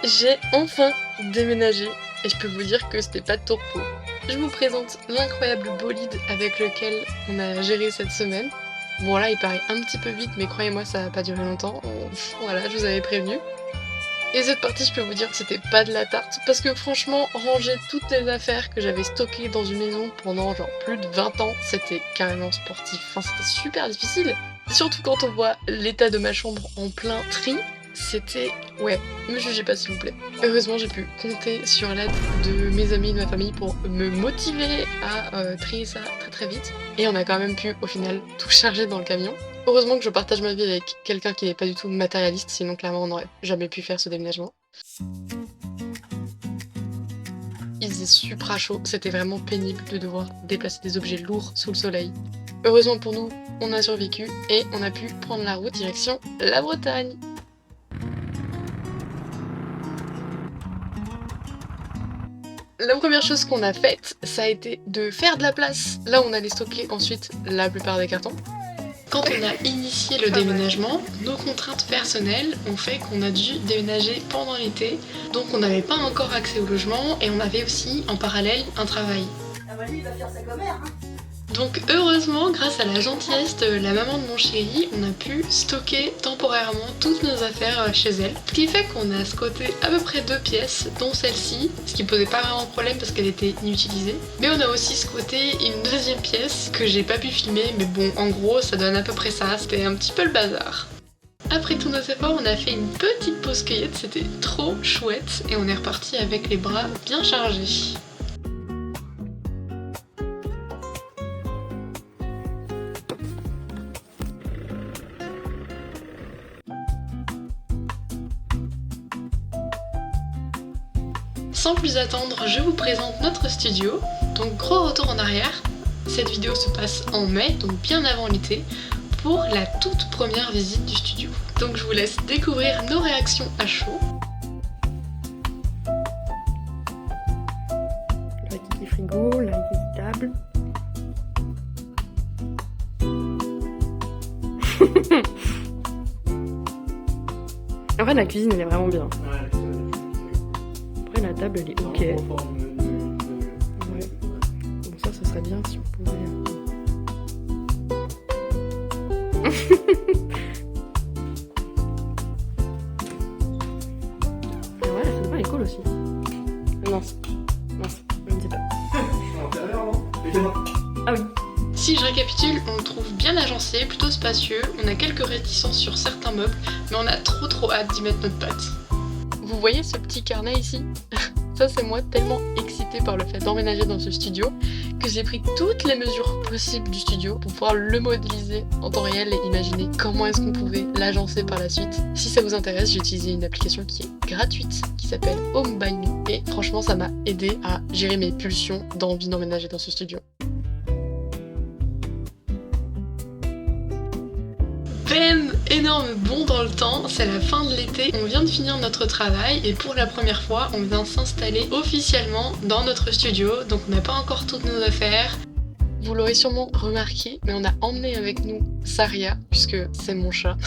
J'ai enfin déménagé et je peux vous dire que c'était pas de tourpeau. Je vous présente l'incroyable bolide avec lequel on a géré cette semaine. Bon là il paraît un petit peu vite mais croyez-moi ça va pas durer longtemps. Voilà, je vous avais prévenu. Et cette partie je peux vous dire que c'était pas de la tarte parce que franchement ranger toutes les affaires que j'avais stockées dans une maison pendant genre plus de 20 ans c'était carrément sportif. Enfin c'était super difficile. Surtout quand on voit l'état de ma chambre en plein tri. C'était... Ouais, me jugez pas s'il vous plaît. Heureusement j'ai pu compter sur l'aide de mes amis et de ma famille pour me motiver à trier ça très très vite. Et on a quand même pu au final tout charger dans le camion. Heureusement que je partage ma vie avec quelqu'un qui n'est pas du tout matérialiste, sinon clairement on n'aurait jamais pu faire ce déménagement. Il faisait super chaud, c'était vraiment pénible de devoir déplacer des objets lourds sous le soleil. Heureusement pour nous, on a survécu et on a pu prendre la route direction la Bretagne. La première chose qu'on a faite, ça a été de faire de la place là où on allait stocker ensuite la plupart des cartons. Quand on a initié le déménagement, nos contraintes personnelles ont fait qu'on a dû déménager pendant l'été, donc on n'avait pas encore accès au logement et on avait aussi en parallèle un travail. Ah bah lui il va faire sa commère hein. Donc heureusement, grâce à la gentillesse de la maman de mon chéri, on a pu stocker temporairement toutes nos affaires chez elle. Ce qui fait qu'on a squatté à peu près 2 pièces, dont celle-ci, ce qui posait pas vraiment de problème parce qu'elle était inutilisée. Mais on a aussi squatté une deuxième pièce que j'ai pas pu filmer, mais bon, en gros, ça donne à peu près ça, c'était un petit peu le bazar. Après tous nos efforts, on a fait une petite pause cueillette, c'était trop chouette, et on est reparti avec les bras bien chargés. Sans plus attendre, je vous présente notre studio. Donc gros retour en arrière. Cette vidéo se passe en mai, donc bien avant l'été, pour la toute première visite du studio. Donc je vous laisse découvrir nos réactions à chaud. Le petit frigo, la table. En vrai la cuisine elle est vraiment bien. Après la table elle est ok. Ouais. Bon ça serait bien si on pouvait... Ouais, la salle est cool aussi. Mince, je ne sais pas. Ah oui. Si je récapitule, on le trouve bien agencé, plutôt spacieux, on a quelques réticences sur certains meubles, mais on a trop hâte d'y mettre notre patte. Vous voyez ce petit carnet ici? Ça c'est moi tellement excitée par le fait d'emménager dans ce studio que j'ai pris toutes les mesures possibles du studio pour pouvoir le modéliser en temps réel et imaginer comment est-ce qu'on pouvait l'agencer par la suite. Si ça vous intéresse, j'ai utilisé une application qui est gratuite, qui s'appelle Home by Me, et franchement ça m'a aidé à gérer mes pulsions d'envie d'emménager dans ce studio. Bam! Énorme bond dans le temps, c'est la fin de l'été, on vient de finir notre travail et pour la première fois on vient s'installer officiellement dans notre studio, donc on n'a pas encore toutes nos affaires. Vous l'aurez sûrement remarqué, mais on a emmené avec nous Saria, puisque c'est mon chat,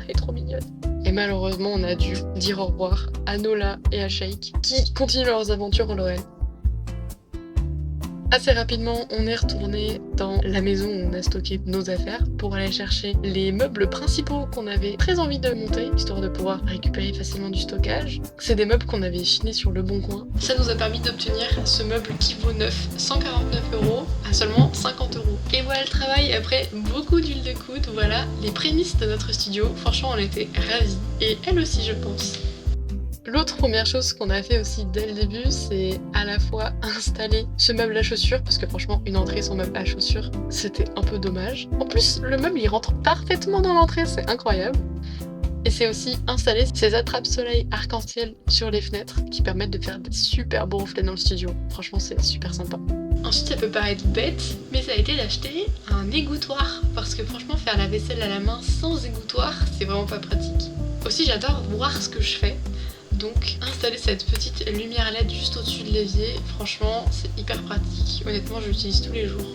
elle est trop mignonne. Et malheureusement on a dû dire au revoir à Nola et à Sheikh, qui continuent leurs aventures en Lorraine. Assez rapidement, on est retourné dans la maison où on a stocké nos affaires pour aller chercher les meubles principaux qu'on avait très envie de monter, histoire de pouvoir récupérer facilement du stockage. C'est des meubles qu'on avait chinés sur le bon coin. Ça nous a permis d'obtenir ce meuble qui vaut neuf 149 € à seulement 50 €. Et voilà le travail après beaucoup d'huile de coude, voilà les prémices de notre studio. Franchement, on était ravis. Et elle aussi, je pense. L'autre première chose qu'on a fait aussi dès le début, c'est à la fois installer ce meuble à chaussures, parce que franchement, une entrée sans meuble à chaussures, c'était un peu dommage. En plus, le meuble, il rentre parfaitement dans l'entrée, c'est incroyable. Et c'est aussi installer ces attrape-soleil arc-en-ciel sur les fenêtres, qui permettent de faire des super beaux reflets dans le studio. Franchement, c'est super sympa. Ensuite, ça peut paraître bête, mais ça a été d'acheter un égouttoir, parce que franchement, faire la vaisselle à la main sans égouttoir, c'est vraiment pas pratique. Aussi, j'adore voir ce que je fais. Donc installer cette petite lumière LED juste au-dessus de l'évier, franchement c'est hyper pratique, honnêtement je l'utilise tous les jours.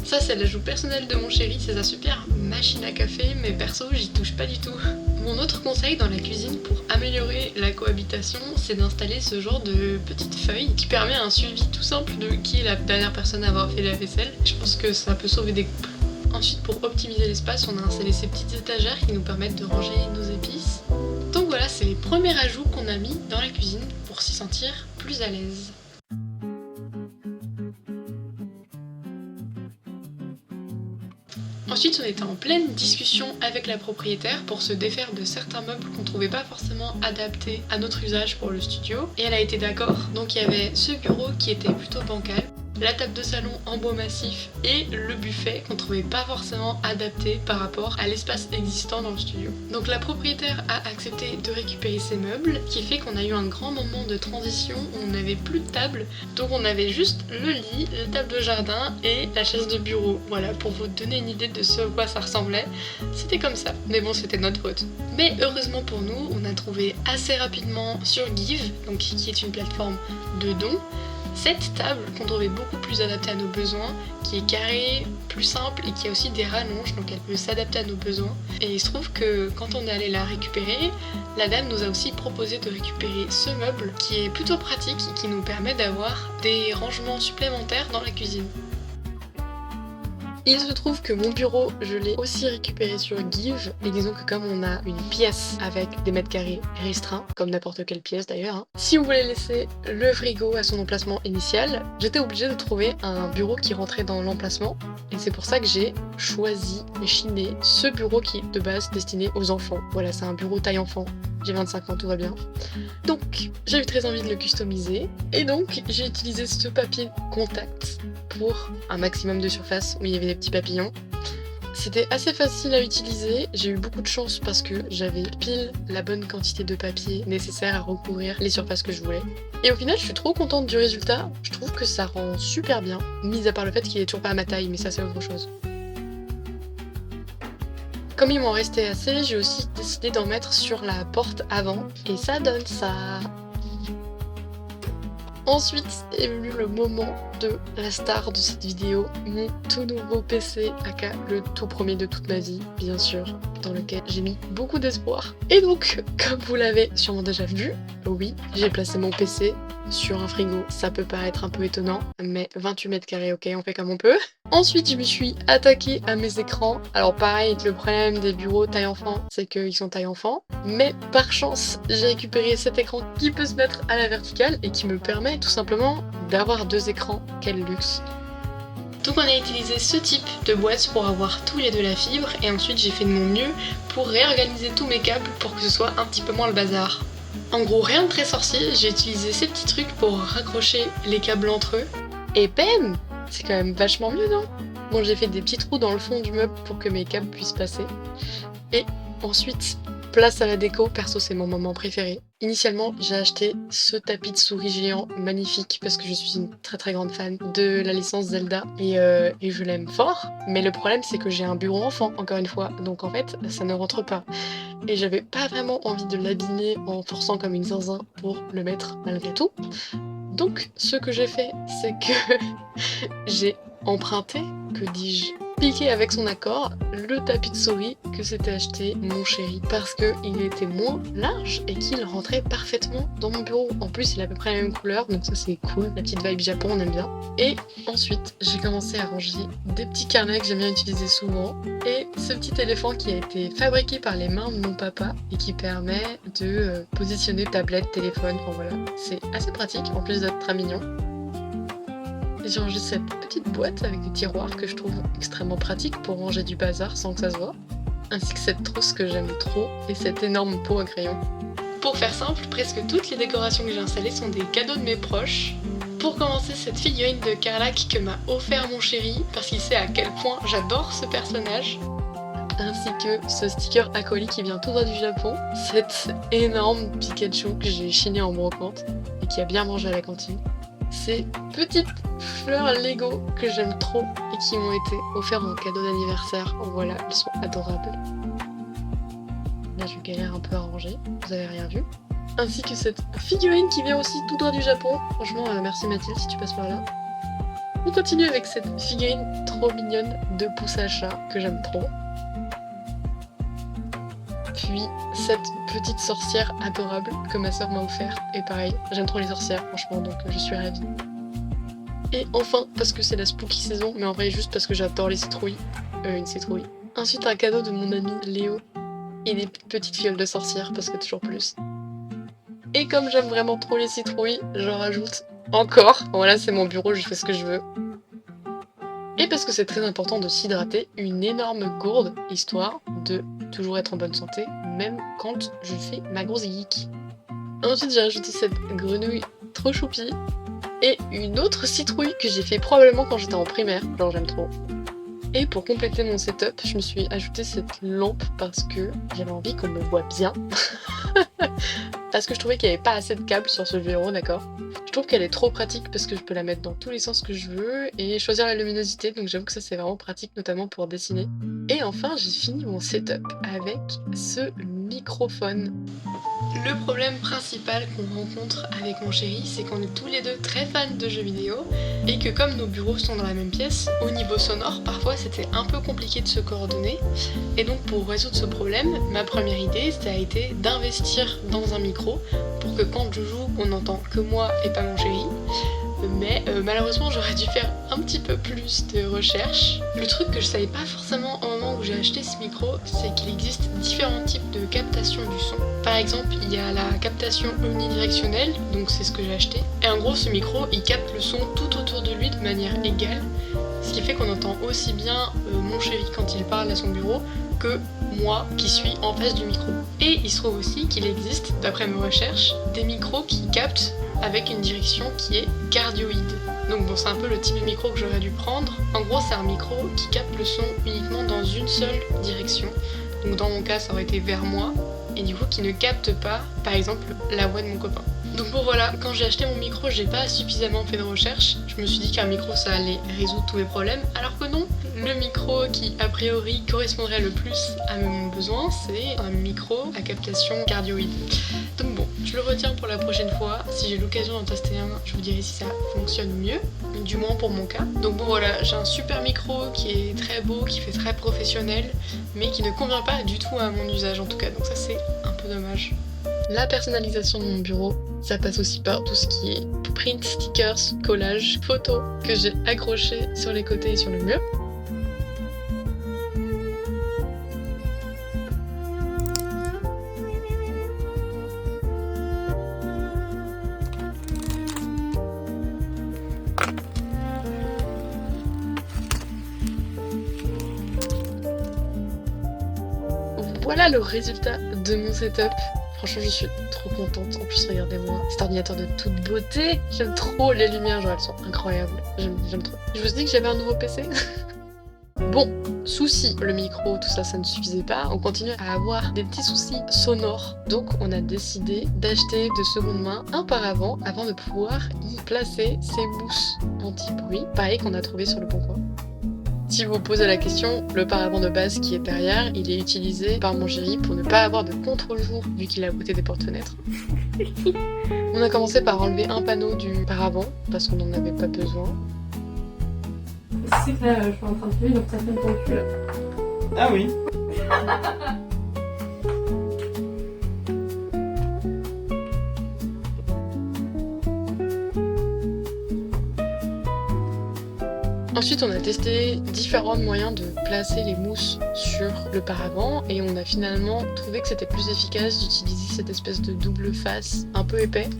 Ça c'est l'ajout personnel de mon chéri, c'est sa super machine à café, mais perso j'y touche pas du tout. Mon autre conseil dans la cuisine pour améliorer la cohabitation, c'est d'installer ce genre de petite feuille qui permet un suivi tout simple de qui est la dernière personne à avoir fait la vaisselle. Je pense que ça peut sauver des couples. Ensuite, pour optimiser l'espace, on a installé ces petites étagères qui nous permettent de ranger nos épices. Donc voilà, c'est les premiers ajouts qu'on a mis dans la cuisine pour s'y sentir plus à l'aise. Ensuite, on était en pleine discussion avec la propriétaire pour se défaire de certains meubles qu'on trouvait pas forcément adaptés à notre usage pour le studio. Et elle a été d'accord. Donc il y avait ce bureau qui était plutôt bancal, la table de salon en bois massif et le buffet qu'on trouvait pas forcément adapté par rapport à l'espace existant dans le studio. Donc la propriétaire a accepté de récupérer ces meubles, ce qui fait qu'on a eu un grand moment de transition où on n'avait plus de table, donc on avait juste le lit, la table de jardin et la chaise de bureau. Voilà, pour vous donner une idée de ce à quoi ça ressemblait, c'était comme ça. Mais bon, c'était notre faute. Mais heureusement pour nous, on a trouvé assez rapidement sur Give, donc qui est une plateforme de dons, cette table qu'on trouvait beaucoup plus adaptée à nos besoins, qui est carrée, plus simple et qui a aussi des rallonges, donc elle peut s'adapter à nos besoins. Et il se trouve que quand on est allé la récupérer, la dame nous a aussi proposé de récupérer ce meuble qui est plutôt pratique et qui nous permet d'avoir des rangements supplémentaires dans la cuisine. Il se trouve que mon bureau, je l'ai aussi récupéré sur Give, et disons que comme on a une pièce avec des mètres carrés restreints, comme n'importe quelle pièce d'ailleurs, si on voulait laisser le frigo à son emplacement initial, j'étais obligée de trouver un bureau qui rentrait dans l'emplacement, et c'est pour ça que j'ai choisi et chiné ce bureau qui est de base destiné aux enfants. Voilà, c'est un bureau taille enfant. J'ai 25 ans, tout va bien. Donc, j'ai eu très envie de le customiser, et donc j'ai utilisé ce papier contact pour un maximum de surface où il y avait des petits papillons. C'était assez facile à utiliser, j'ai eu beaucoup de chance parce que j'avais pile la bonne quantité de papier nécessaire à recouvrir les surfaces que je voulais. Et au final, je suis trop contente du résultat, je trouve que ça rend super bien, mis à part le fait qu'il est toujours pas à ma taille, mais ça c'est autre chose. Comme il m'en restait assez, j'ai aussi décidé d'en mettre sur la porte avant, et ça donne ça. Ensuite est venu le moment de la star de cette vidéo, mon tout nouveau PC, aka le tout premier de toute ma vie, bien sûr, dans lequel j'ai mis beaucoup d'espoir. Et donc, comme vous l'avez sûrement déjà vu, oui, j'ai placé mon PC sur un frigo. Ça peut paraître un peu étonnant, mais 28 mètres carrés, ok, on fait comme on peut. Ensuite, je me suis attaquée à mes écrans. Alors pareil, le problème des bureaux taille enfant, c'est qu'ils sont taille enfant. Mais par chance, j'ai récupéré cet écran qui peut se mettre à la verticale et qui me permet tout simplement d'avoir deux écrans. Quel luxe! Donc on a utilisé ce type de boîte pour avoir tous les deux la fibre, et ensuite j'ai fait de mon mieux pour réorganiser tous mes câbles pour que ce soit un petit peu moins le bazar. En gros, rien de très sorcier, j'ai utilisé ces petits trucs pour raccrocher les câbles entre eux. Et bam! C'est quand même vachement mieux, non? Bon, j'ai fait des petits trous dans le fond du meuble pour que mes câbles puissent passer. Et ensuite, place à la déco, perso c'est mon moment préféré. Initialement, j'ai acheté ce tapis de souris géant magnifique parce que je suis une très très grande fan de la licence Zelda et je l'aime fort. Mais le problème c'est que j'ai un bureau enfant, encore une fois, donc en fait ça ne rentre pas. Et j'avais pas vraiment envie de l'abîmer en forçant comme une zinzin pour le mettre malgré tout. Donc ce que j'ai fait, c'est que j'ai emprunté, que dis-je, piqué avec son accord, le tapis de souris que s'était acheté mon chéri parce qu'il était moins large et qu'il rentrait parfaitement dans mon bureau. En plus, il a à peu près la même couleur, donc ça c'est cool, la petite vibe Japon, on aime bien. Et ensuite, j'ai commencé à ranger des petits carnets que j'aime bien utiliser souvent et ce petit éléphant qui a été fabriqué par les mains de mon papa et qui permet de positionner tablette, téléphone, enfin voilà, c'est assez pratique en plus d'être très mignon. J'ai rangé cette petite boîte avec des tiroirs que je trouve extrêmement pratique pour ranger du bazar sans que ça se voit, ainsi que cette trousse que j'aime trop et cet énorme pot à crayon. Pour faire simple, presque toutes les décorations que j'ai installées sont des cadeaux de mes proches. Pour commencer, cette figurine de Carlac que m'a offert mon chéri parce qu'il sait à quel point j'adore ce personnage, ainsi que ce sticker acolyte qui vient tout droit du Japon, cette énorme Pikachu que j'ai chiné en brocante et qui a bien mangé à la cantine. Ces petites fleurs Lego que j'aime trop et qui m'ont été offertes en cadeau d'anniversaire. Voilà, elles sont adorables. Là, je galère un peu à ranger, vous avez rien vu. Ainsi que cette figurine qui vient aussi tout droit du Japon. Franchement, merci Mathilde si tu passes par là. On continue avec cette figurine trop mignonne de pouce à chat que j'aime trop. Puis cette petite sorcière adorable que ma soeur m'a offerte. Et pareil, j'aime trop les sorcières franchement, donc je suis ravie. Et enfin, parce que c'est la spooky saison, mais en vrai juste parce que j'adore les citrouilles. Une citrouille. Ensuite un cadeau de mon ami Léo. Et des petites fioles de sorcière, parce que toujours plus. Et comme j'aime vraiment trop les citrouilles, j'en rajoute encore. Voilà, c'est mon bureau, je fais ce que je veux. Et parce que c'est très important de s'hydrater, une énorme gourde, histoire de toujours être en bonne santé, même quand je fais ma grosse geek. Ensuite j'ai rajouté cette grenouille trop choupie, et une autre citrouille que j'ai fait probablement quand j'étais en primaire, genre j'aime trop. Et pour compléter mon setup, je me suis ajouté cette lampe parce que j'avais envie qu'on me voit bien. Parce que je trouvais qu'il n'y avait pas assez de câbles sur ce bureau, d'accord. Je trouve qu'elle est trop pratique parce que je peux la mettre dans tous les sens que je veux et choisir la luminosité, donc j'avoue que ça c'est vraiment pratique, notamment pour dessiner. Et enfin, j'ai fini mon setup avec ce microphone. Le problème principal qu'on rencontre avec mon chéri, c'est qu'on est tous les deux très fans de jeux vidéo et que comme nos bureaux sont dans la même pièce, au niveau sonore, parfois c'était un peu compliqué de se coordonner. Et donc pour résoudre ce problème, ma première idée, ça a été d'investir dans un micro pour que quand je joue, on n'entend que moi et pas mon chéri. Mais malheureusement j'aurais dû faire un petit peu plus de recherches. Le truc que je savais pas forcément au moment où j'ai acheté ce micro, c'est qu'il existe différents types de captation du son. Par exemple, il y a la captation omnidirectionnelle, donc c'est ce que j'ai acheté. Et en gros ce micro il capte le son tout autour de lui de manière égale, ce qui fait qu'on entend aussi bien mon chéri quand il parle à son bureau que moi qui suis en face du micro. Et il se trouve aussi qu'il existe, d'après mes recherches, des micros qui captent avec une direction qui est cardioïde. Donc bon, c'est un peu le type de micro que j'aurais dû prendre. En gros, c'est un micro qui capte le son uniquement dans une seule direction. Donc dans mon cas, ça aurait été vers moi. Et du coup, qui ne capte pas, par exemple, la voix de mon copain. Donc bon voilà, quand j'ai acheté mon micro, j'ai pas suffisamment fait de recherche. Je me suis dit qu'un micro ça allait résoudre tous mes problèmes, alors que non. Le micro qui a priori correspondrait le plus à mon besoin, c'est un micro à captation cardioïde. Donc bon, je le retiens pour la prochaine fois. Si j'ai l'occasion d'en tester un, je vous dirai si ça fonctionne mieux, du moins pour mon cas. Donc bon voilà, j'ai un super micro qui est très beau, qui fait très professionnel, mais qui ne convient pas du tout à mon usage en tout cas, donc ça c'est un peu dommage. La personnalisation de mon bureau, ça passe aussi par tout ce qui est print, stickers, collages, photos que j'ai accrochées sur les côtés et sur le mur. Voilà le résultat de mon setup. Franchement, je suis trop contente. En plus, regardez-moi, cet ordinateur de toute beauté. J'aime trop les lumières, genre elles sont incroyables. J'aime trop. Je vous ai dit que j'avais un nouveau PC. Bon, souci, le micro, tout ça, ça ne suffisait pas. On continue à avoir des petits soucis sonores. Donc, on a décidé d'acheter de seconde main un paravent avant de pouvoir y placer ces mousses anti-bruit. Pareil qu'on a trouvé sur le Bon Coin. Si vous vous posez la question, le paravent de base qui est derrière, il est utilisé par mon chéri pour ne pas avoir de contre-jour vu qu'il est à côté des portes-fenêtres. On a commencé par enlever un panneau du paravent parce qu'on n'en avait pas besoin. C'est que là, je suis en train de filmer, donc ça fait ton cul là. Ah oui. Ensuite, on a testé différents moyens de placer les mousses sur le paravent et on a finalement trouvé que c'était plus efficace d'utiliser cette espèce de double face un peu épais.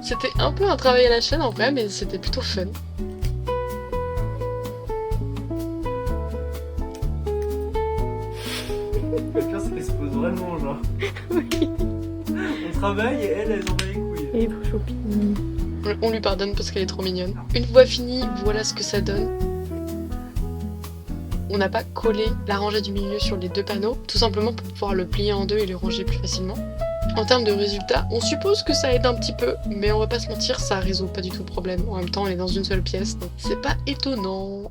C'était un peu un travail à la chaîne en vrai, mais c'était plutôt fun. Le pire, c'est qu'elle se pose vraiment, genre. Oui. On travaille et elle s'en bat les couilles. Elle est trop choupie. On lui pardonne parce qu'elle est trop mignonne. Une fois fini, voilà ce que ça donne. On n'a pas collé la rangée du milieu sur les deux panneaux, tout simplement pour pouvoir le plier en deux et le ranger plus facilement. En termes de résultats, on suppose que ça aide un petit peu, mais on va pas se mentir, ça résout pas du tout le problème. En même temps, on est dans une seule pièce, donc c'est pas étonnant.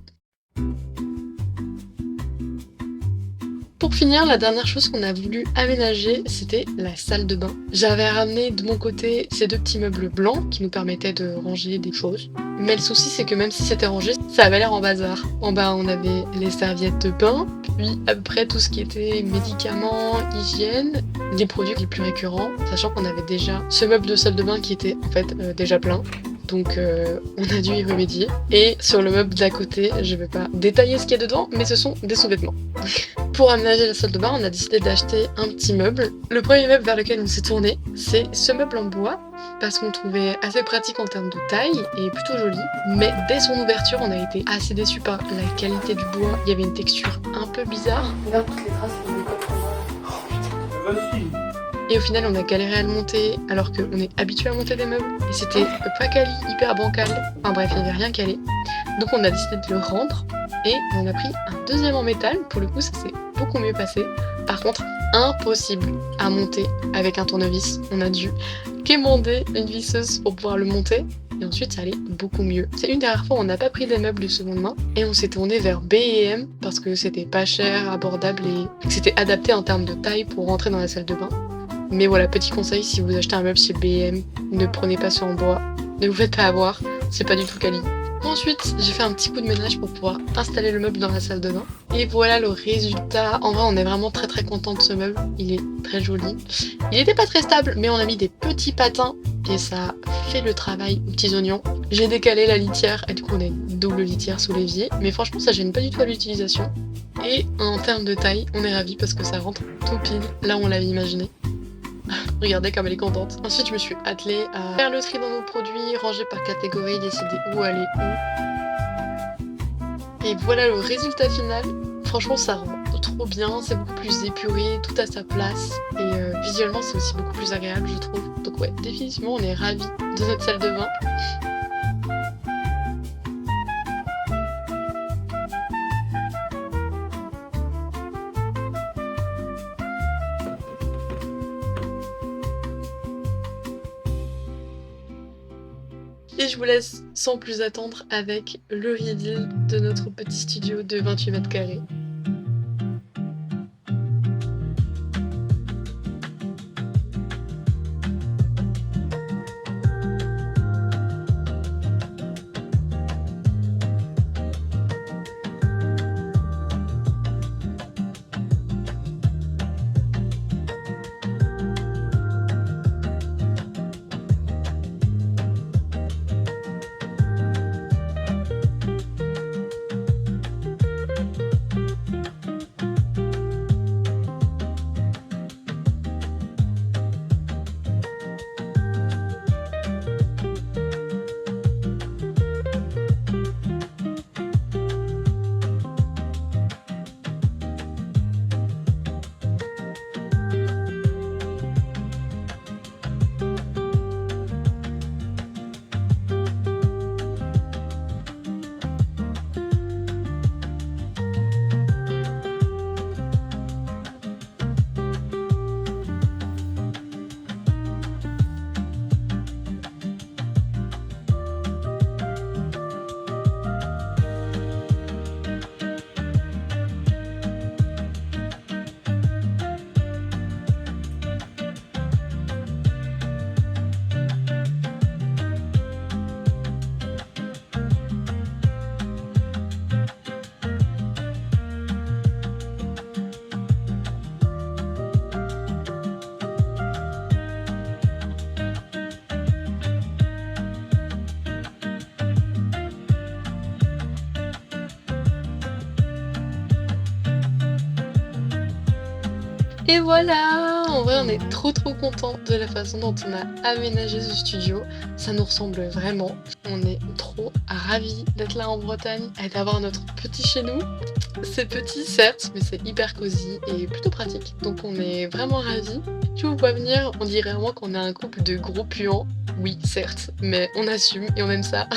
Pour finir, la dernière chose qu'on a voulu aménager, c'était la salle de bain. J'avais ramené de mon côté ces 2 petits meubles blancs qui nous permettaient de ranger des choses. Mais le souci, c'est que même si c'était rangé, ça avait l'air en bazar. En bas, on avait les serviettes de bain, puis après tout ce qui était médicaments, hygiène, les produits les plus récurrents, sachant qu'on avait déjà ce meuble de salle de bain qui était en fait déjà plein. Donc on a dû y remédier. Et sur le meuble d'à côté, je vais pas détailler ce qu'il y a dedans, mais ce sont des sous-vêtements. Pour aménager la salle de bain, on a décidé d'acheter un petit meuble. Le premier meuble vers lequel on s'est tourné, c'est ce meuble en bois, parce qu'on le trouvait assez pratique en termes de taille et plutôt joli. Mais dès son ouverture, on a été assez déçus par la qualité du bois. Il y avait une texture un peu bizarre. Regarde toutes les traces de décote qu'on a. Vas-y. Et au final, on a galéré à le monter alors qu'on est habitué à monter des meubles. Et c'était pas quali, hyper bancal. Enfin bref, il n'y avait rien calé. Donc on a décidé de le rendre. Et on a pris un deuxième en métal. Pour le coup, ça s'est beaucoup mieux passé. Par contre, impossible à monter avec un tournevis. On a dû quémander une visseuse pour pouvoir le monter. Et ensuite, ça allait beaucoup mieux. C'est une des rares fois où on n'a pas pris des meubles de seconde main. Et on s'est tourné vers B&M parce que c'était pas cher, abordable et que c'était adapté en termes de taille pour rentrer dans la salle de bain. Mais voilà, petit conseil, si vous achetez un meuble chez B&M, ne prenez pas sur en bois. Ne vous faites pas avoir, c'est pas du tout quali. Ensuite, j'ai fait un petit coup de ménage pour pouvoir installer le meuble dans la salle de bain. Et voilà le résultat. En vrai, on est vraiment très très content de ce meuble. Il est très joli. Il était pas très stable, mais on a mis des petits patins et ça fait le travail aux petits oignons. J'ai décalé la litière et du coup on a une double litière sous l'évier. Mais franchement, ça gêne pas du tout à l'utilisation. Et en termes de taille, on est ravis parce que ça rentre tout pile là où on l'avait imaginé. Regardez comme elle est contente. Ensuite, je me suis attelée à faire le tri dans nos produits, ranger par catégorie, décider où aller où. Et voilà le résultat final. Franchement, ça rend trop bien, c'est beaucoup plus épuré, tout à sa place. Et visuellement, c'est aussi beaucoup plus agréable, je trouve. Donc ouais, définitivement, on est ravis de notre salle de bain. Et je vous laisse sans plus attendre avec le reveal de notre petit studio de 28 mètres carrés. Et voilà! En vrai, on est trop contents de la façon dont on a aménagé ce studio. Ça nous ressemble vraiment. On est trop ravis d'être là en Bretagne et d'avoir notre petit chez nous. C'est petit certes, mais c'est hyper cosy et plutôt pratique. Donc on est vraiment ravis. Si vous pouvez venir, on dirait vraiment qu'on est un couple de gros puants. Oui, certes, mais on assume et on aime ça.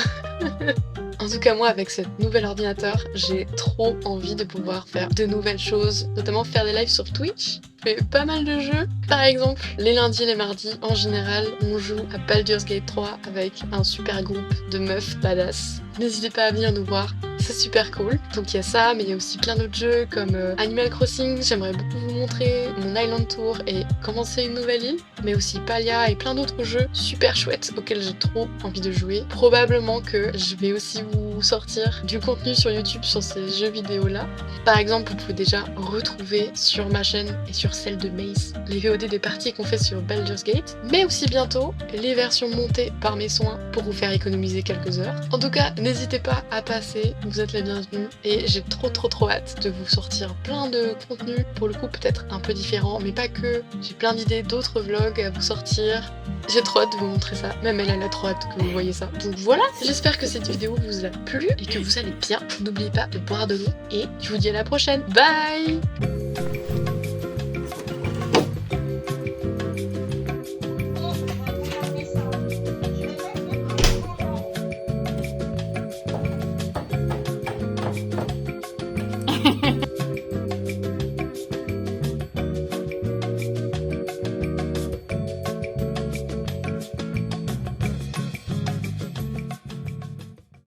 En tout cas, moi, avec ce nouvel ordinateur, j'ai trop envie de pouvoir faire de nouvelles choses, notamment faire des lives sur Twitch. Je fais pas mal de jeux. Par exemple, les lundis et les mardis, en général, on joue à Baldur's Gate 3 avec un super groupe de meufs badass. N'hésitez pas à venir nous voir, ce c'est super cool. Donc il y a ça, mais il y a aussi plein d'autres jeux comme Animal Crossing. J'aimerais beaucoup vous montrer mon Island Tour et commencer une nouvelle île, mais aussi Palia et plein d'autres jeux super chouettes auxquels j'ai trop envie de jouer. Probablement que je vais aussi vous sortir du contenu sur YouTube sur ces jeux vidéo là. Par exemple, vous pouvez déjà retrouver sur ma chaîne et sur celle de Mace les VOD des parties qu'on fait sur Baldur's Gate, mais aussi bientôt les versions montées par mes soins pour vous faire économiser quelques heures. En tout cas, n'hésitez pas à passer, vous êtes les bienvenus et j'ai trop hâte de vous sortir plein de contenus, pour le coup peut-être un peu différents, mais pas que. J'ai plein d'idées d'autres vlogs à vous sortir. J'ai trop hâte de vous montrer ça, même elle a trop hâte que vous voyez ça. Donc voilà, j'espère que cette vidéo vous a plu et que vous allez bien. N'oubliez pas de boire de l'eau et je vous dis à la prochaine. Bye!